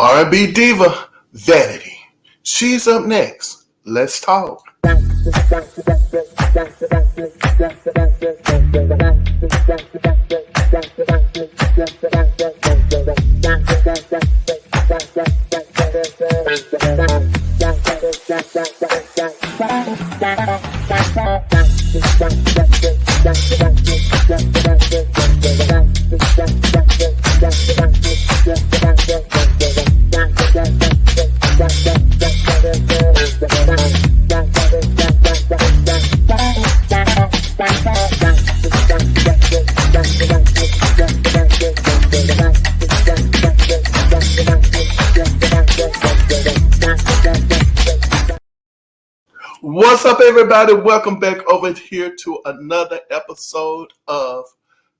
R&B diva, Vanity. She's up next. Let's talk. What's up, everybody? Welcome back over here to another episode of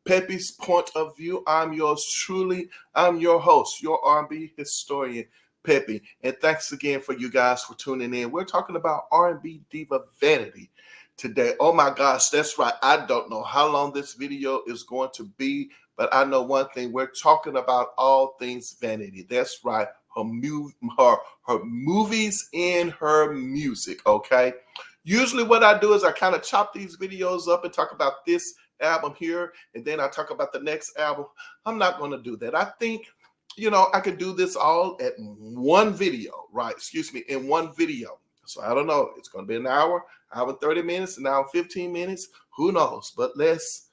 Peppy's Point of View. I'm yours truly. I'm your host, your R&B historian, Peppy. And thanks again for you guys for tuning in. We're talking about R&B diva Vanity today. Oh my gosh, that's right. I don't know how long this video is going to be, but I know one thing. We're talking about all things Vanity. That's right. Her movies and her music, okay? Usually what I do is I kind of chop these videos up and talk about this album here, and then I talk about the next album. I'm not going to do that. I think, I could do this all at one video, right? In one video. So I don't know. It's going to be an hour 30 minutes, an hour 15 minutes. Who knows? But let's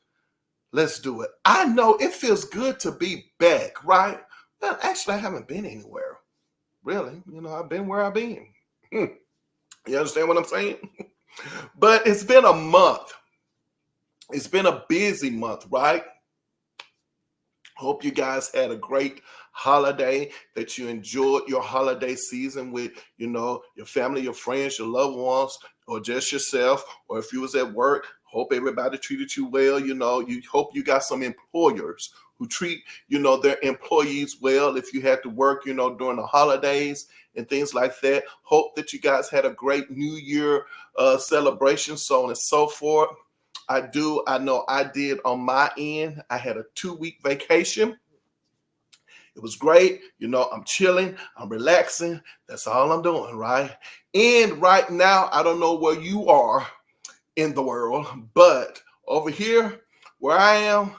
do it. I know it feels good to be back, right? Well, actually, I haven't been anywhere. Really. I've been where I've been. You understand what I'm saying? But it's been a month. It's been a busy month, right? Hope you guys had a great holiday, that you enjoyed your holiday season with, your family, your friends, your loved ones, or just yourself. Or if you was at work, hope everybody treated you well. You hope you got some employers who treat, their employees well if you had to work, during the holidays and things like that. Hope that you guys had a great New Year celebration, so on and so forth. I know I did on my end. I had a 2-week vacation. It was great. I'm chilling. I'm relaxing. That's all I'm doing, right? And right now, I don't know where you are in the world, but over here where I am,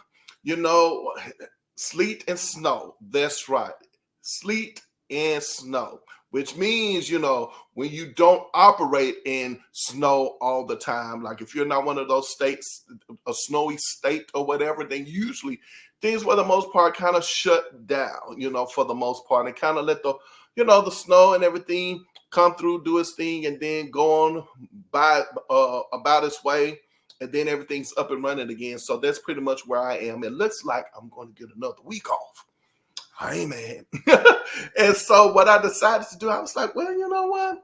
sleet and snow. That's right. Sleet and snow, which means, when you don't operate in snow all the time, like if you're not one of those states, a snowy state or whatever, then usually things for the most part kind of shut down, for the most part, and kind of let the, the snow and everything come through, do its thing, and then go on by about its way. And then everything's up and running again. So that's pretty much where I am. It looks like I'm going to get another week off. I ain't mad. And so what I decided to do, I was like, well, you know what?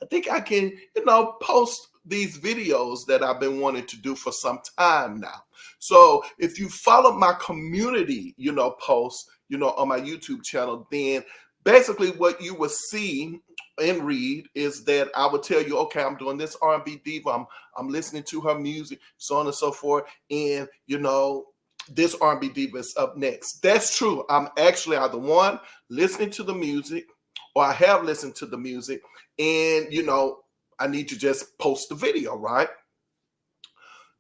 I think I can, post these videos that I've been wanting to do for some time now. So if you follow my community, posts, on my YouTube channel, then basically what you will see and read is that I would tell you, okay, I'm doing this R&B diva. I'm listening to her music, so on and so forth. And, this R&B diva is up next. That's true. I'm actually either one listening to the music, or I have listened to the music, and, I need to just post the video, right?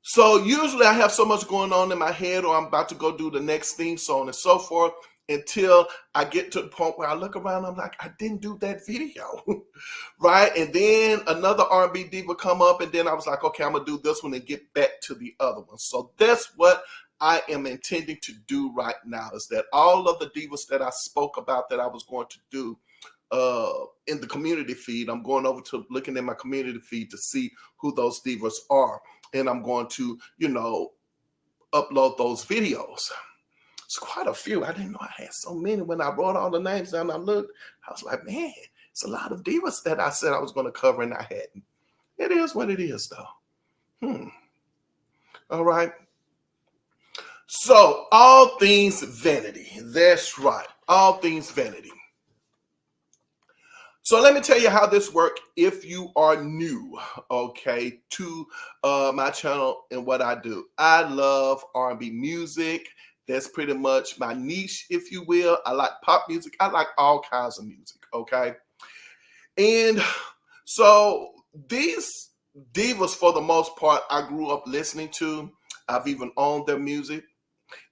So usually I have so much going on in my head, or I'm about to go do the next thing, so on and so forth, until I get to the point where I look around, I'm like, I didn't do that video, right? And then another R&B diva come up, and then I was like, okay, I'm going to do this one and get back to the other one. So that's what I am intending to do right now, is that all of the divas that I spoke about that I was going to do in the community feed, I'm going over to looking in my community feed to see who those divas are. And I'm going to, upload those videos. It's quite a few. I didn't know I had so many. When I wrote all the names down, I looked, I was like, man, it's a lot of divas that I said I was going to cover and I hadn't. It is what it is, though. All right. So, all things Vanity. That's right. All things Vanity. So let me tell you how this works if you are new, okay, to my channel and what I do. I love R&B music. That's pretty much my niche, if you will. I like pop music. I like all kinds of music, okay? And so these divas, for the most part, I grew up listening to. I've even owned their music.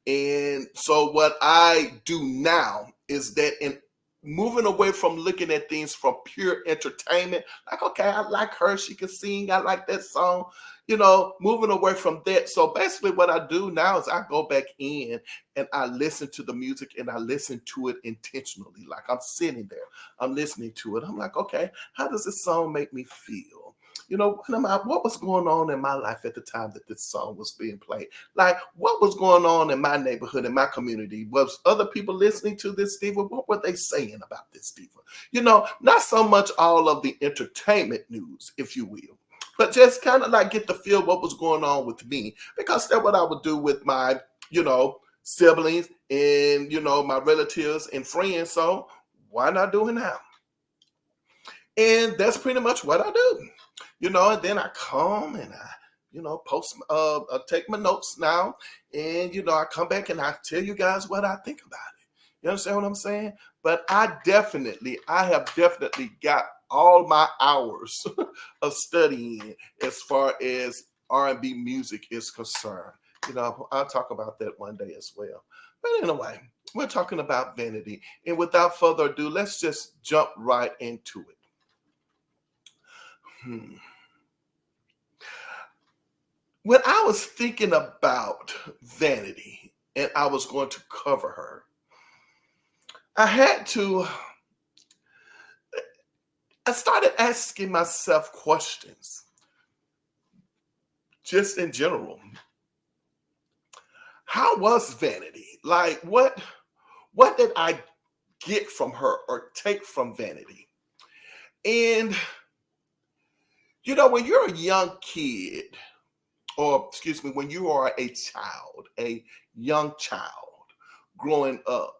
And so what I do now is that in moving away from looking at things from pure entertainment, like, okay, I like her, she can sing, I like that song, moving away from that. So basically what I do now is I go back in and I listen to the music and I listen to it intentionally. Like I'm sitting there, I'm listening to it. I'm like, okay, how does this song make me feel? What was going on in my life at the time that this song was being played? Like, what was going on in my neighborhood, in my community? Was other people listening to this diva? What were they saying about this diva? Not so much all of the entertainment news, if you will, but just kind of like get to feel what was going on with me, because that's what I would do with my, siblings and, my relatives and friends. So why not do it now? And that's pretty much what I do. And then I come and I, post, take my notes now. And, I come back and I tell you guys what I think about it. You understand what I'm saying? But I have definitely got all my hours of studying as far as R&B music is concerned. I'll talk about that one day as well. But anyway, we're talking about Vanity. And without further ado, let's just jump right into it. When I was thinking about Vanity and I was going to cover her, I started asking myself questions, just in general. How was Vanity? Like, what did I get from her or take from Vanity? And, when you're a young kid, or excuse me, when you are a young child growing up,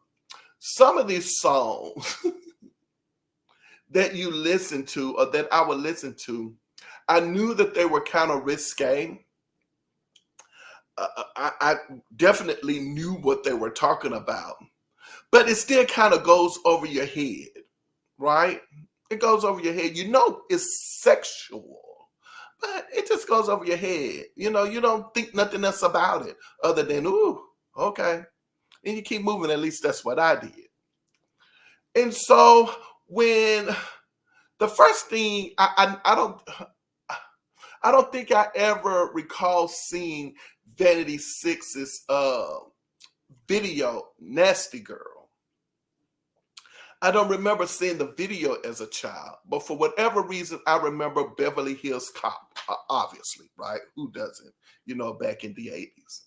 some of these songs that you listen to or that I would listen to, I knew that they were kind of risque. I definitely knew what they were talking about, but it still kind of goes over your head, right? It goes over your head. It's sexual, but it just goes over your head. You don't think nothing else about it other than, ooh, okay. And you keep moving. At least that's what I did. And so when the first thing, I don't think I ever recall seeing Vanity Six's video, Nasty Girl. I don't remember seeing the video as a child, but for whatever reason, I remember Beverly Hills Cop, obviously, right? Who doesn't, back in the 80s.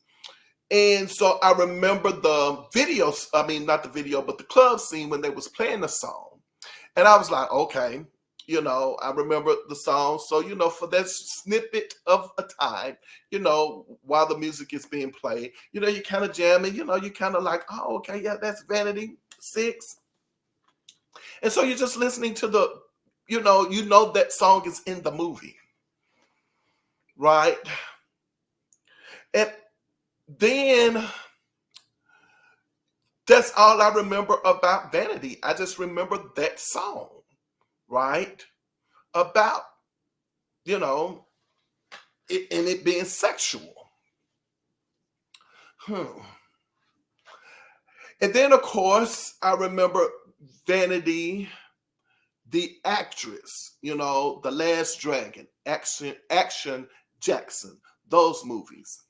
And so I remember the videos, not the video, but the club scene when they was playing the song. And I was like, okay, I remember the song. So, for that snippet of a time, while the music is being played, you kind of jamming, you kind of like, oh, okay, yeah, that's Vanity 6. And so you're just listening to that song is in the movie, right? And then that's all I remember about Vanity. I just remember that song, right? About, it being sexual. And then, of course, I remember Vanity, the actress, The Last Dragon, Action Jackson, those movies.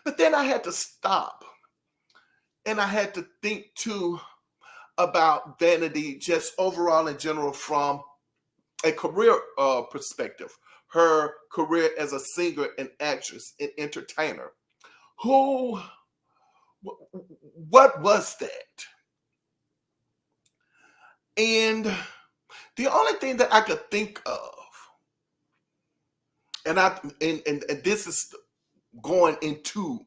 But then I had to stop and I had to think too about Vanity just overall in general from a career perspective, her career as a singer and actress and entertainer. What was that? And the only thing that I could think of, and this is going into,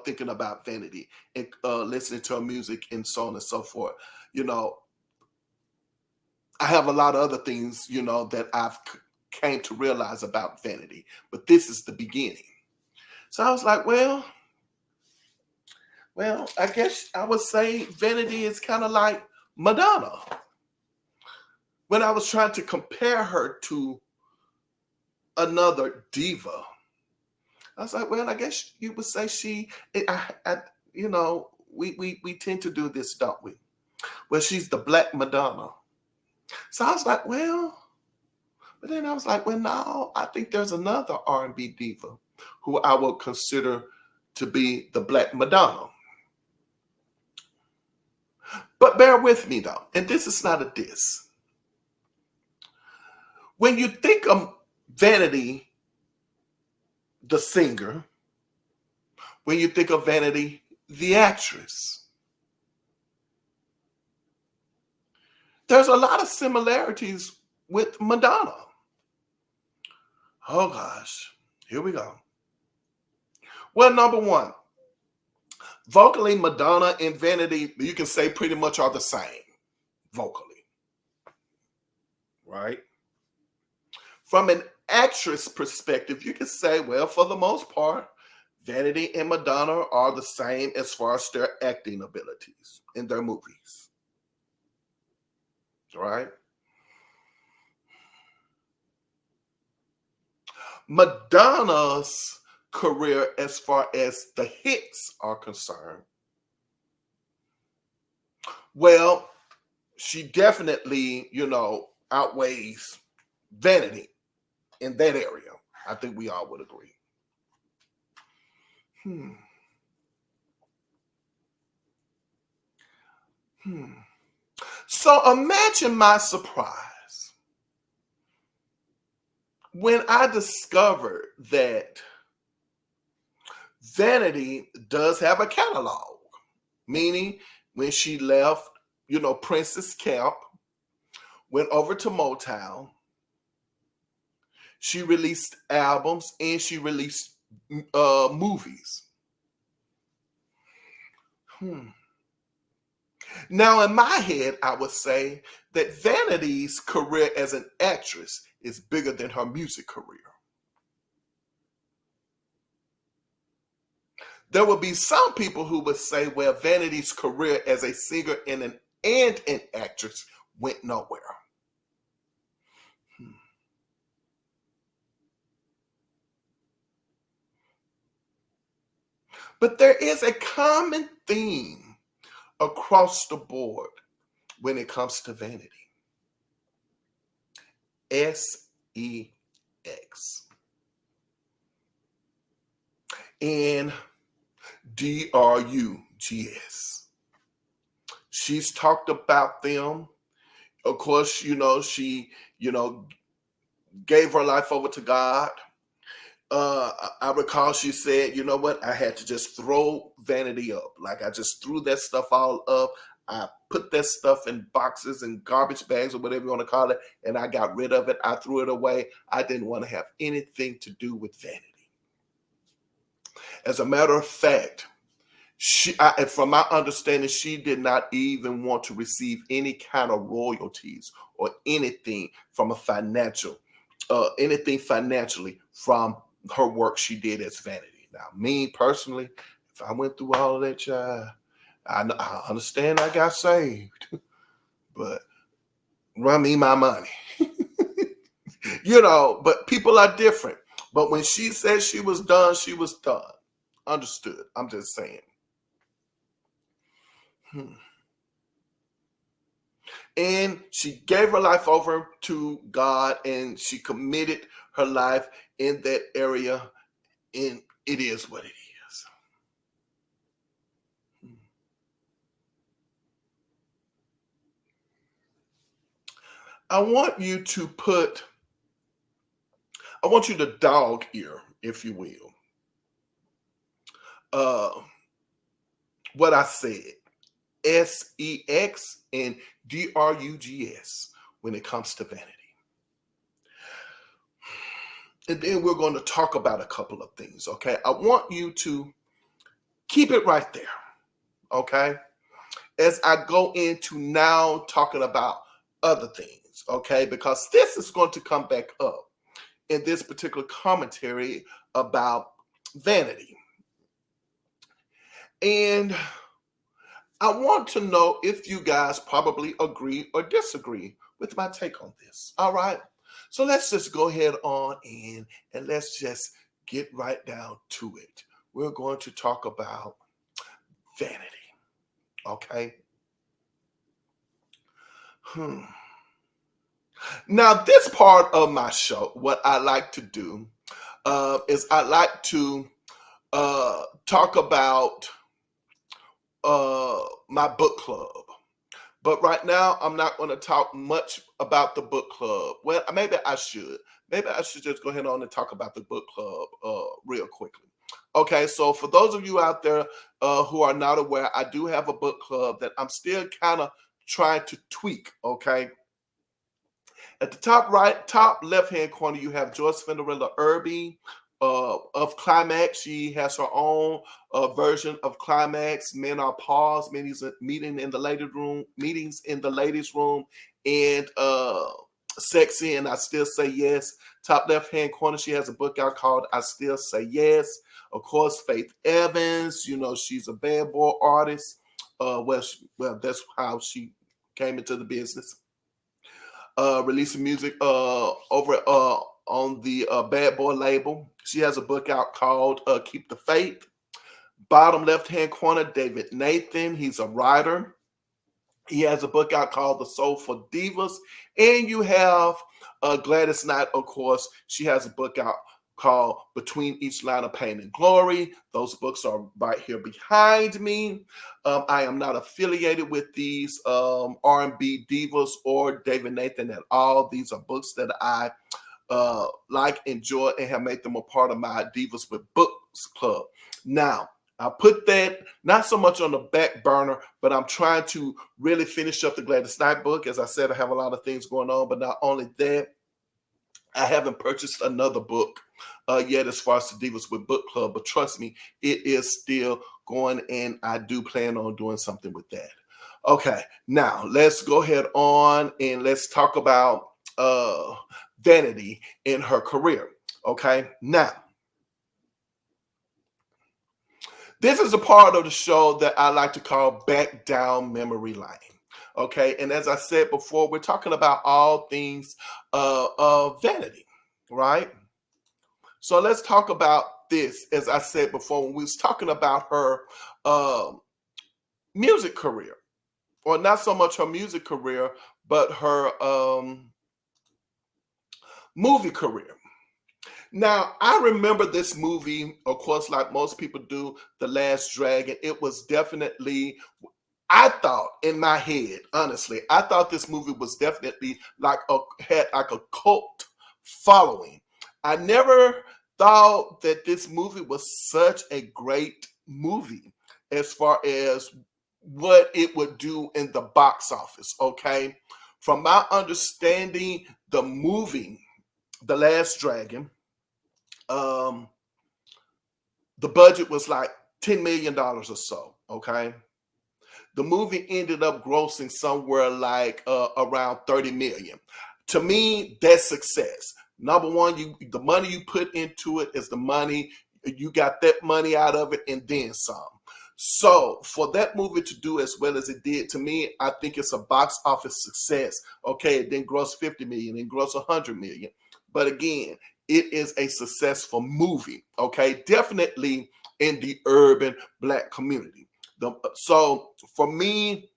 thinking about Vanity and listening to her music and so on and so forth. I have a lot of other things, that I've came to realize about Vanity, but this is the beginning. So I was like, well, Well, I guess I would say Vanity is kind of like Madonna. When I was trying to compare her to another diva, I was like, well, I guess you would say you know, we tend to do this, don't we? Well, she's the Black Madonna. So I was like, well, but then I was like, well, no, I think there's another R&B diva who I would consider to be the Black Madonna. But bear with me though, and this is not a diss. When you think of Vanity, the singer, when you think of Vanity, the actress, there's a lot of similarities with Madonna. Oh gosh, here we go. Well, number one, vocally, Madonna and Vanity, you can say pretty much are the same vocally, right? From an actress perspective, you can say, well, for the most part, Vanity and Madonna are the same as far as their acting abilities in their movies, right? Madonna's career, as far as the hits are concerned, well, she definitely, outweighs Vanity in that area. I think we all would agree. Hmm. So imagine my surprise when I discovered that Vanity does have a catalog, meaning when she left, Princess Camp, went over to Motown, she released albums and she released movies. Now, in my head, I would say that Vanity's career as an actress is bigger than her music career. There would be some people who would say, well, Vanity's career as a singer and an actress went nowhere. But there is a common theme across the board when it comes to Vanity. SEX and DRUGS. She's talked about them. Of course, she, gave her life over to God. I recall she said, you know what? I had to just throw Vanity up. Like I just threw that stuff all up. I put that stuff in boxes and garbage bags or whatever you want to call it, and I got rid of it. I threw it away. I didn't want to have anything to do with Vanity. As a matter of fact, from my understanding, she did not even want to receive any kind of royalties or anything from anything financially from her work she did as Vanity. Now, me personally, if I went through all of that, child, I understand I got saved, but run me my money. But people are different. But when she said she was done, she was done. Understood. I'm just saying. And she gave her life over to God and she committed her life in that area. And it is what it is. I want you to dog ear, if you will, what I said. SEX and DRUGS when it comes to Vanity. And then we're going to talk about a couple of things, okay? I want you to keep it right there, okay? As I go into now talking about other things, okay? Because this is going to come back up in this particular commentary about Vanity. And I want to know if you guys probably agree or disagree with my take on this. All right. So let's just go ahead on in and let's just get right down to it. We're going to talk about Vanity. Okay. Hmm. Now, this part of my show, what I like to do is I like to talk about my book club. But right now, I'm not going to talk much about the book club. Well, maybe I should. Maybe I should just go ahead on and talk about the book club real quickly. Okay, so for those of you out there who are not aware, I do have a book club that I'm still kind of trying to tweak. Okay, at the top right, top left-hand corner, you have Joyce Cinderella Irby of Climax. She has her own version of Climax. Men are paused, meeting in the ladies' room, meetings in the ladies' room, and Sexy and I Still Say Yes. Top left-hand corner, she has a book out called I Still Say Yes. Of course, Faith Evans, you know, she's a bad boy artist. Well, that's how she came into the business. Releasing music over on the Bad Boy label. She has a book out called Keep the Faith. Bottom left-hand corner, David Nathan. He's a writer. He has a book out called The Soulful Divas. And you have Gladys Knight, of course. She has a book out called Between Each Line of Pain and Glory. Those books are right here behind me. I am not affiliated with these R&B divas or David Nathan at all. These are books that I like, enjoy, and have made them a part of my Divas with Books club. Now, I put that not so much on the back burner, but I'm trying to really finish up the Gladys Knight book. As I said, I have a lot of things going on, but not only that, I haven't purchased another book yet as far as the Divas with Book Club, but trust me, it is still going, and I do plan on doing something with that. Okay, now let's go ahead on and let's talk about Vanity in her career. Okay, now this is a part of the show that I like to call Back Down Memory Lane. Okay, and as I said before, we're talking about all things Vanity, right? So let's talk about this. As I said before, when we was talking about her uh, music career, or not so much her music career, but her movie career. Now, I remember this movie, of course, like most people do, The Last Dragon. It was definitely, I thought in my head, honestly, I thought this movie was definitely had like a cult following. I never thought that this movie was such a great movie as far as what it would do in the box office. Okay. From my understanding, the movie, The Last Dragon, um, the budget was like $10 million or so. Okay. The movie ended up grossing somewhere like around 30 million. To me, that's success. Number one, the money you put into it is the money. You got that money out of it and then some. So for that movie to do as well as it did, to me, I think it's a box office success. Okay, it didn't gross 50 million, it grossed 100 million. But again, it is a successful movie. Okay, definitely in the urban Black community. So for me,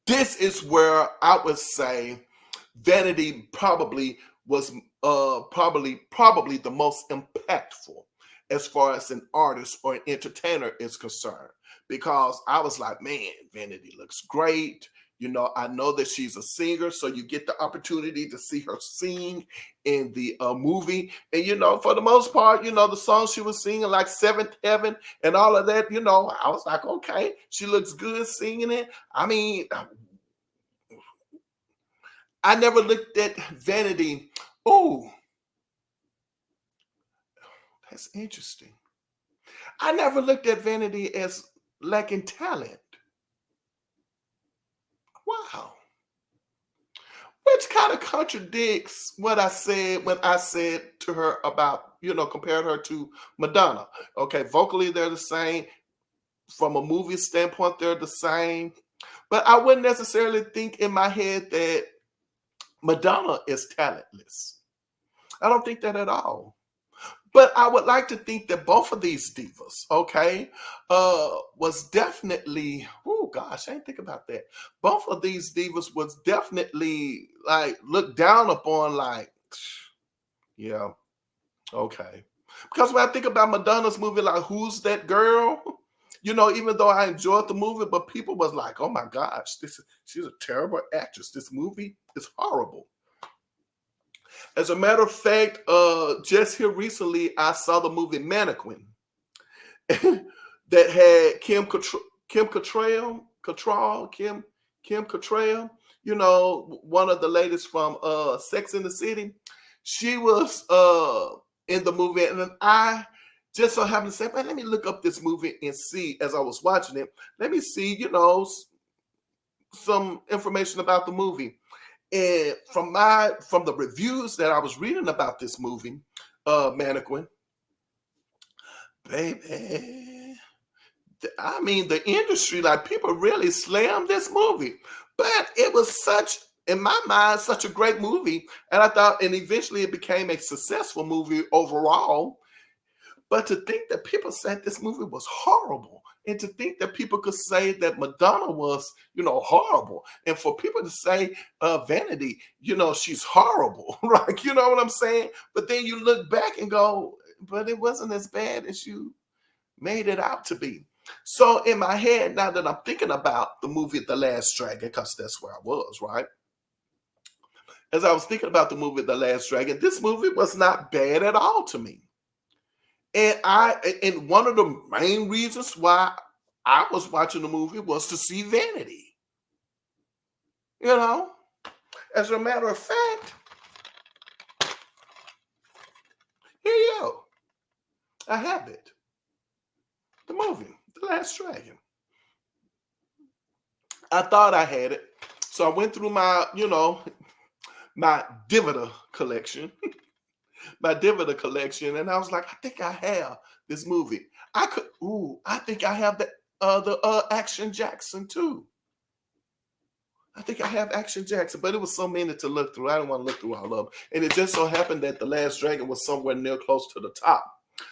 this is where I would say Vanity probably was probably the most impactful as far as an artist or an entertainer is concerned. Because I was like, man, Vanity looks great. You know, I know that she's a singer, so you get the opportunity to see her sing in the movie. And, you know, for the most part, you know, the song she was singing, like Seventh Heaven and all of that, you know, I was like, okay, she looks good singing it. I mean, I never looked at Vanity. Oh, that's interesting. I never looked at Vanity as lacking talent. Wow. Which kind of contradicts what I said when I said to her about, compared her to Madonna. Okay, vocally they're the same. From a movie standpoint, they're the same. But I wouldn't necessarily think in my head that Madonna is talentless. I don't think that at all. But I would like to think that both of these divas, okay, was definitely, oh gosh, I didn't think about that. Both of these divas was definitely like looked down upon, like, yeah, okay. Because when I think about Madonna's movie, like Who's That Girl? Even though I enjoyed the movie, but people was like, oh my gosh, she's a terrible actress. This movie is horrible. As a matter of fact, just here recently, I saw the movie Mannequin that had Kim Cattrall, one of the ladies from Sex and the City. She was in the movie, and then I just so happened to say, man, let me look up this movie and see. As I was watching it, let me see, some information about the movie. And from the reviews that I was reading about this movie, Mannequin, baby, I mean, the industry, like, people really slammed this movie. But it was in my mind, such a great movie. And I thought, and eventually it became a successful movie overall. But to think that people said this movie was horrible, and to think that people could say that Madonna was, horrible, and for people to say Vanity, she's horrible, right? You know what I'm saying? But then you look back and go, but it wasn't as bad as you made it out to be. So in my head, now that I'm thinking about the movie The Last Dragon, because that's where I was, right? As I was thinking about the movie The Last Dragon, this movie was not bad at all to me. And one of the main reasons why I was watching the movie was to see Vanity. As a matter of fact, here you go. I have it. The movie, The Last Dragon. I thought I had it. So I went through my Diva collection. My Diva collection, and I was like, I think I have this movie. I think I have the Action Jackson too. I think I have Action Jackson, but it was so many to look through. I didn't want to look through all of them. And it just so happened that The Last Dragon was somewhere near close to the top.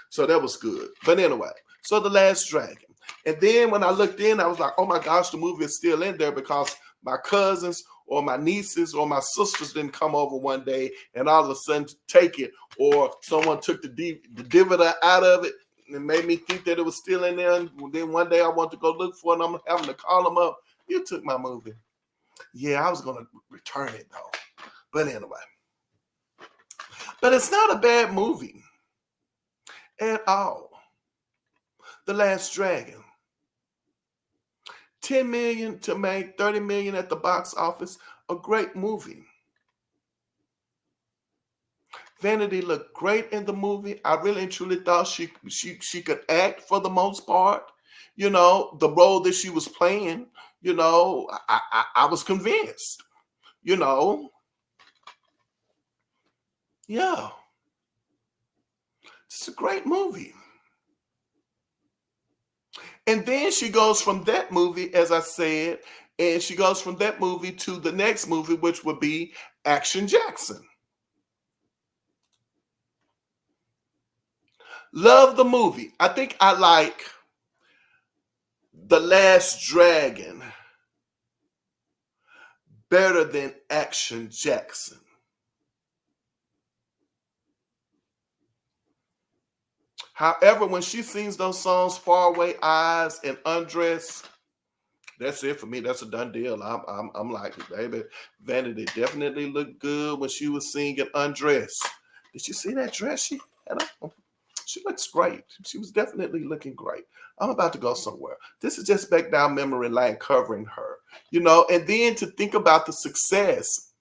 So that was good. But anyway, so The Last Dragon. And then when I looked in, I was like, oh my gosh, the movie is still in there because my cousins or my nieces or my sisters didn't come over one day and all of a sudden take it, or someone took the DVD out of it and made me think that it was still in there. And then one day I want to go look for it, and I'm having to call them up. You took my movie. Yeah, I was going to return it though. But anyway. But it's not a bad movie at all. The Last Dragon. 10 million to make 30 million at the box office. A great movie. Vanity looked great in the movie. I really and truly thought she could act for the most part. The role that she was playing, I was convinced. Yeah. It's a great movie. And then she goes from that movie, as I said, and she goes from that movie to the next movie, which would be Action Jackson. Love the movie. I think I like The Last Dragon better than Action Jackson. However, when she sings those songs, Faraway Eyes and Undress, that's it for me. That's a done deal. I'm like, baby, Vanity definitely looked good when she was singing Undress. Did you see that dress she had on? She looks great. She was definitely looking great. I'm about to go somewhere. This is just back down memory lane covering her, and then to think about the success.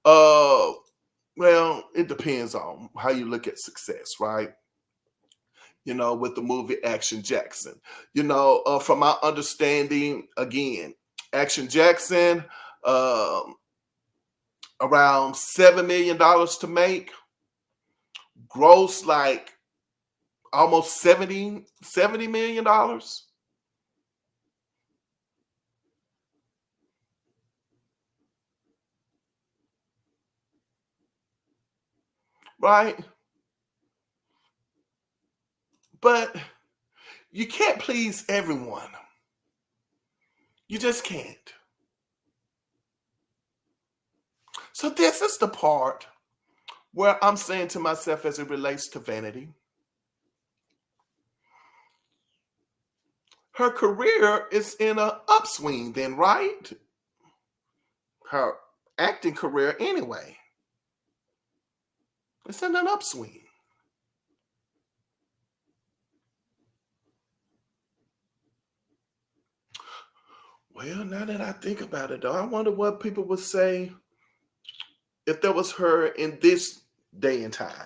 Well, it depends on how you look at success, right? With the movie Action Jackson. From my understanding, again, Action Jackson, around $7 million to make, grossed like almost $70 million. Right? But you can't please everyone. You just can't. So this is the part where I'm saying to myself as it relates to Vanity. Her career is in an upswing then, right? Her acting career anyway. It's in an upswing. Well, now that I think about it, though, I wonder what people would say if there was her in this day and time.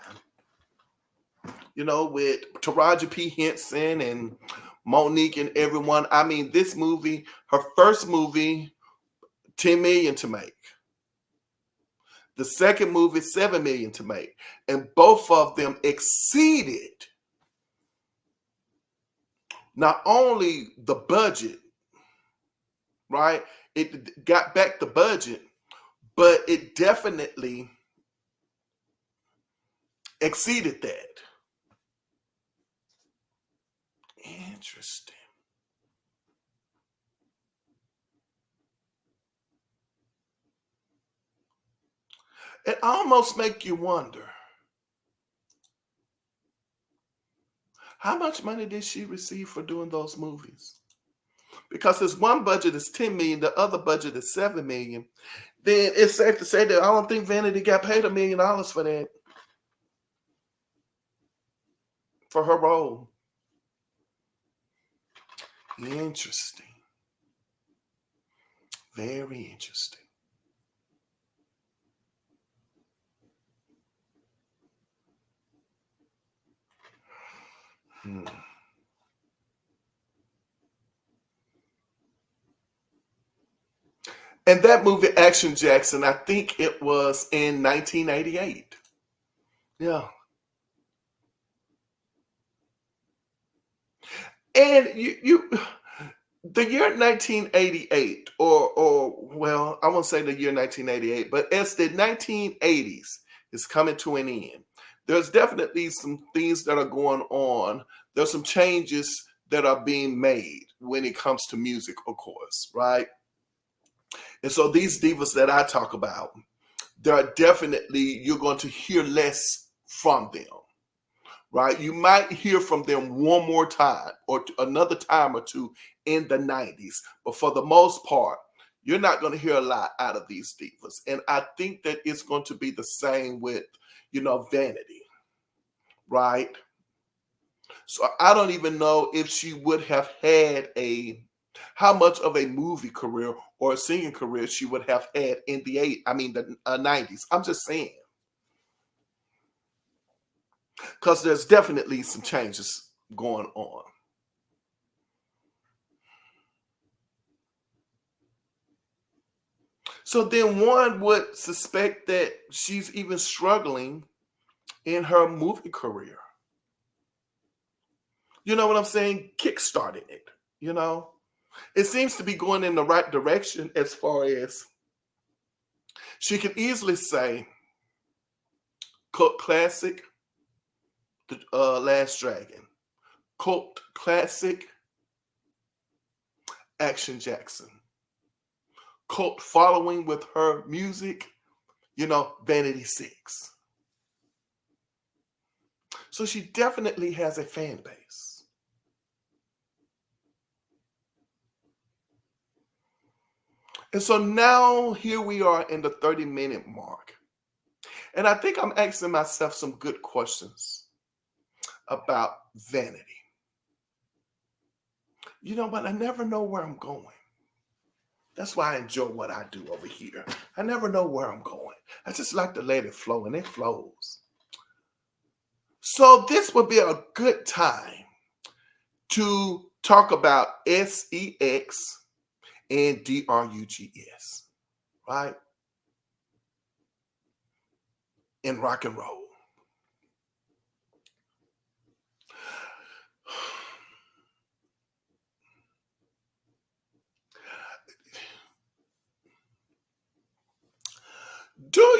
You know, with Taraji P. Henson and Monique and everyone. I mean, this movie, her first movie, 10 million to make. The second movie, 7 million to make. And both of them exceeded not only the budget, right? It got back the budget, but it definitely exceeded that. Interesting. It almost make you wonder, how much money did she receive for doing those movies? Because his one budget is 10 million, the other budget is 7 million. Then it's safe to say that I don't think Vanity got paid $1 million for that, for her role. Interesting. Very interesting. Hmm. And that movie, Action Jackson, I think it was in 1988. Yeah. And you the year 1988, or well, I won't say the year 1988, but as the 1980s is coming to an end, there's definitely some things that are going on. There's some changes that are being made when it comes to music, of course, right? And so these divas that I talk about, there are definitely, you're going to hear less from them, right? You might hear from them one more time or another time or two in the 90s, but for the most part, you're not going to hear a lot out of these divas. And I think that it's going to be the same with, Vanity, right? So I don't even know if she would have had how much of a movie career or a singing career she would have had in the 90s. I'm just saying, because there's definitely some changes going on. So then one would suspect that she's even struggling in her movie career. You know what I'm saying? Kickstarting it, you know? It seems to be going in the right direction as far as she can easily say cult classic, The Last Dragon, cult classic, Action Jackson, cult following with her music, Vanity 6. So she definitely has a fan base. And so now here we are in the 30-minute mark. And I think I'm asking myself some good questions about Vanity. But I never know where I'm going. That's why I enjoy what I do over here. I never know where I'm going. I just like to let it flow, and it flows. So this would be a good time to talk about sex and drugs, right? In rock and roll.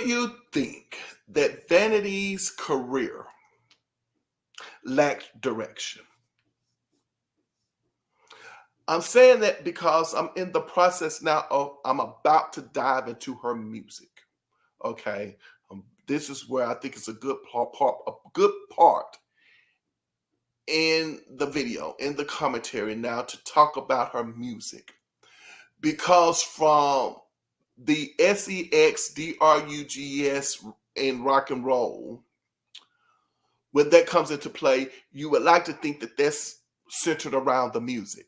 you think that Vanity's career lacked direction? I'm saying that because I'm in the process now of I'm about to dive into her music. Okay, this is where I think it's a good part in the video, in the commentary now to talk about her music, because from the sex drugs in rock and roll, when that comes into play, you would like to think that that's centered around the music.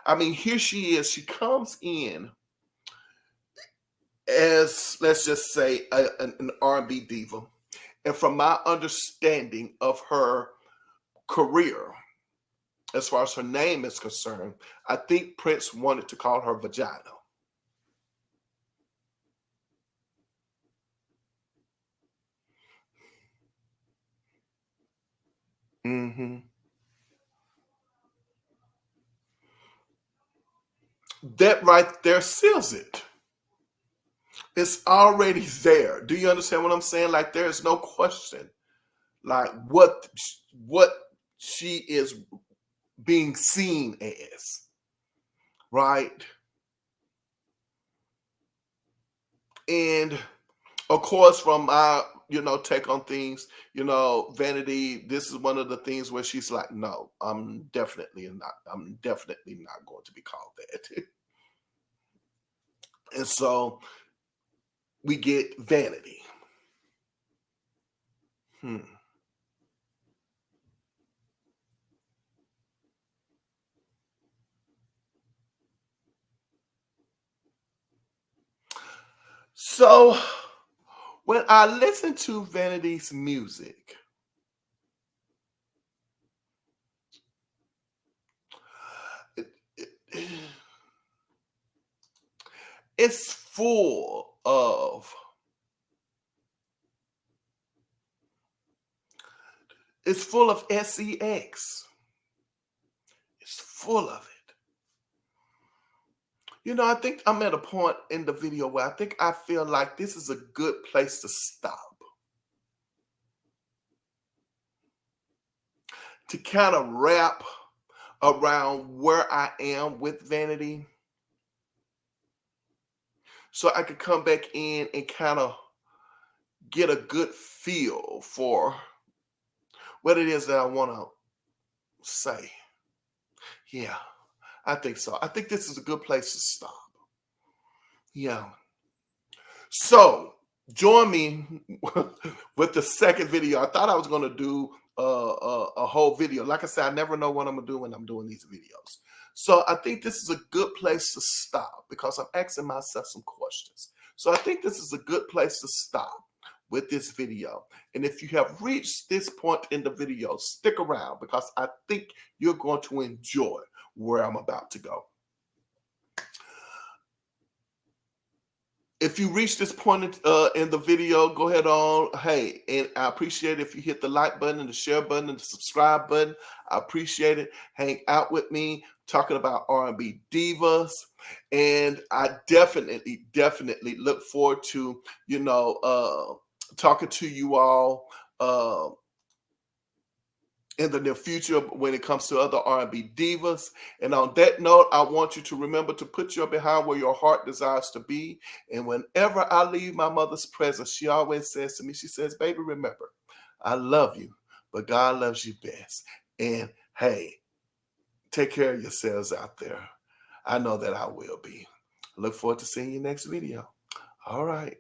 I mean, here she is. She comes in as, let's just say, an R&B diva. And from my understanding of her career, as far as her name is concerned, I think Prince wanted to call her Vagina. Mm-hmm. That right there seals it. It's already there. Do you understand what I'm saying? Like, there is no question. Like, what she is being seen as, right? And of course, from my take on things, Vanity, this is one of the things where she's like, no, I'm definitely not going to be called that. And so we get Vanity. So when I listen to Vanity's music, it, it, it's full of sex. It's full of it. I think I'm at a point in the video where I feel like this is a good place to stop, to kind of wrap around where I am with Vanity, so I could come back in and kind of get a good feel for what it is that I want to say. Yeah, I think so. I think this is a good place to stop. Yeah. So join me with the second video. I thought I was going to do a whole video. Like I said, I never know what I'm going to do when I'm doing these videos. So I think this is a good place to stop because I'm asking myself some questions. So I think this is a good place to stop with this video. And if you have reached this point in the video, stick around because I think you're going to enjoy where I'm about to go. If you reach this point in the video, go ahead on. Hey, and I appreciate it if you hit the like button and the share button and the subscribe button. I appreciate it. Hang out with me talking about R&B divas. And I definitely look forward to, talking to you all in the near future when it comes to other R&B divas. And on that note, I want you to remember to put your behind where your heart desires to be. And whenever I leave my mother's presence, she always says to me, she says, baby, remember, I love you, but God loves you best. And hey, take care of yourselves out there. I know that I will be. I look forward to seeing you next video. All right.